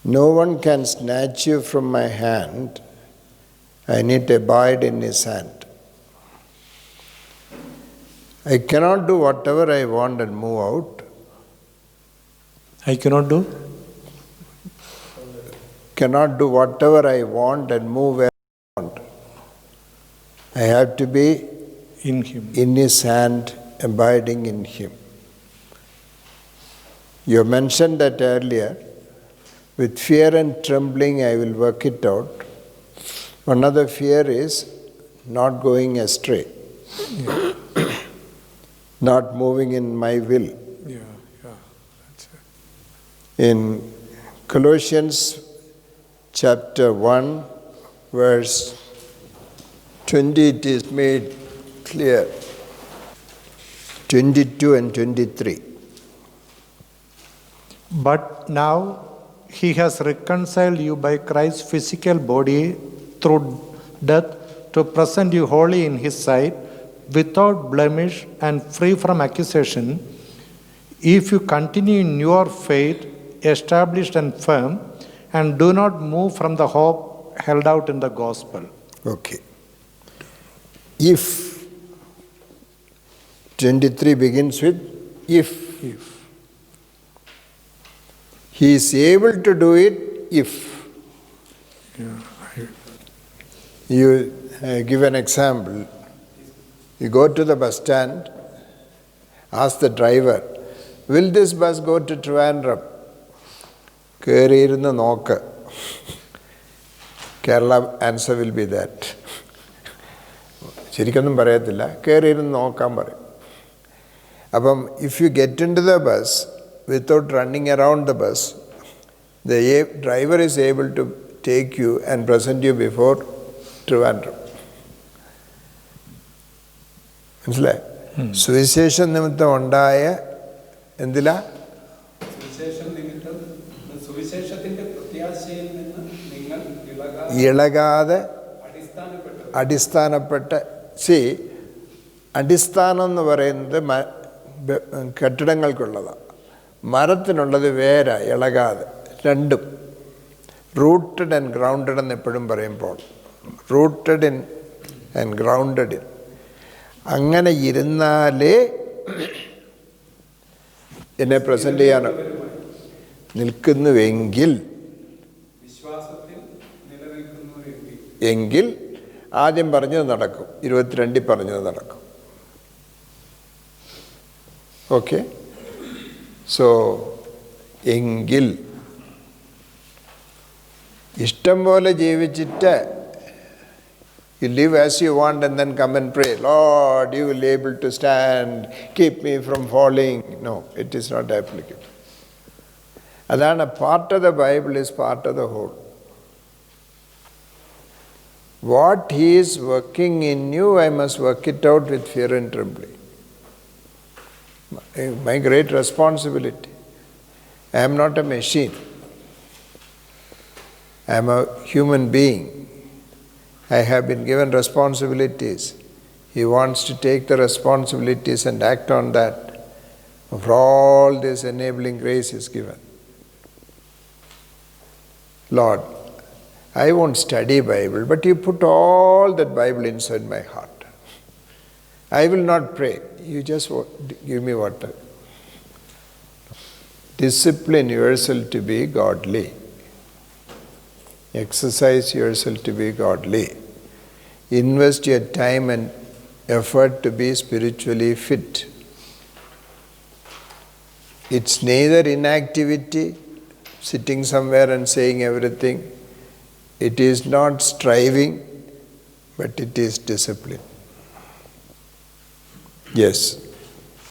No one can snatch you from my hand. I need to abide in his hand. I cannot do whatever I want and move out. I cannot do? Cannot do whatever I want and move where I want. I have to be in him. In his hand, abiding in him. You mentioned that earlier. With fear and trembling, I will work it out. Another fear is not going astray. Yeah. Not moving in my will. Yeah, that's it. In Colossians chapter 1, verse 20, it is made clear. 22 and 23. But now he has reconciled you by Christ's physical body through death to present you holy in his sight, without blemish and free from accusation, if you continue in your faith, established and firm, and do not move from the hope held out in the gospel. Okay. If 23 begins with if. He is able to do it if. You give an example. You go to the bus stand, ask the driver, will this bus go to Trivandrum? Keriyirunnu nokku. Kerala answer will be that. ശരിക്കൊന്നും പറയത്തില്ല, കയറിയിരുന്ന് നോക്കാൻ പറയും. അപ്പം if you get into the bus without running around the bus, the driver is able to take you and present you before Trivandrum. മനസ്സിലായി? സുവിശേഷ നിമിത്തം ഉണ്ടായ എന്തിലാ? ഇളകാതെ അടിസ്ഥാനപ്പെട്ട അടിസ്ഥാനം എന്ന് പറയുന്നത് കെട്ടിടങ്ങൾക്കുള്ളതാണ്. മരത്തിനുള്ളത് വേര ഇളകാതെ. രണ്ടും റൂട്ടഡ് ആൻഡ് ഗ്രൗണ്ടഡ് എന്ന് എപ്പോഴും പറയുമ്പോൾ rooted in and grounded in അങ്ങനെ ഇരുന്നാലേ എന്നെ പ്രസന്റ് ചെയ്യാൻ നിൽക്കുന്നുവെങ്കിൽ എങ്കിൽ ആദ്യം പറഞ്ഞത് നടക്കും, 22 പറഞ്ഞത് നടക്കും. ഓക്കെ, സോ എങ്കിൽ ഇഷ്ടം പോലെ ജീവിച്ചിട്ട് you live as you want and then come and pray, Lord, you will be able to stand, keep me from falling. No, it is not applicable. Adana part of the Bible is part of the whole. What he is working in you, I must work it out with fear and trembling. My great responsibility. I am not a machine. I am a human being. I have been given responsibilities. He wants to take the responsibilities and act on that. For all this enabling grace is given. Lord, I won't study Bible, but you put all that Bible inside my heart. I will not pray. You just give me water. Discipline yourself to be godly. Exercise yourself to be godly. Invest your time and effort to be spiritually fit. It's neither inactivity, sitting somewhere and saying everything. It is not striving, but it is discipline. Yes.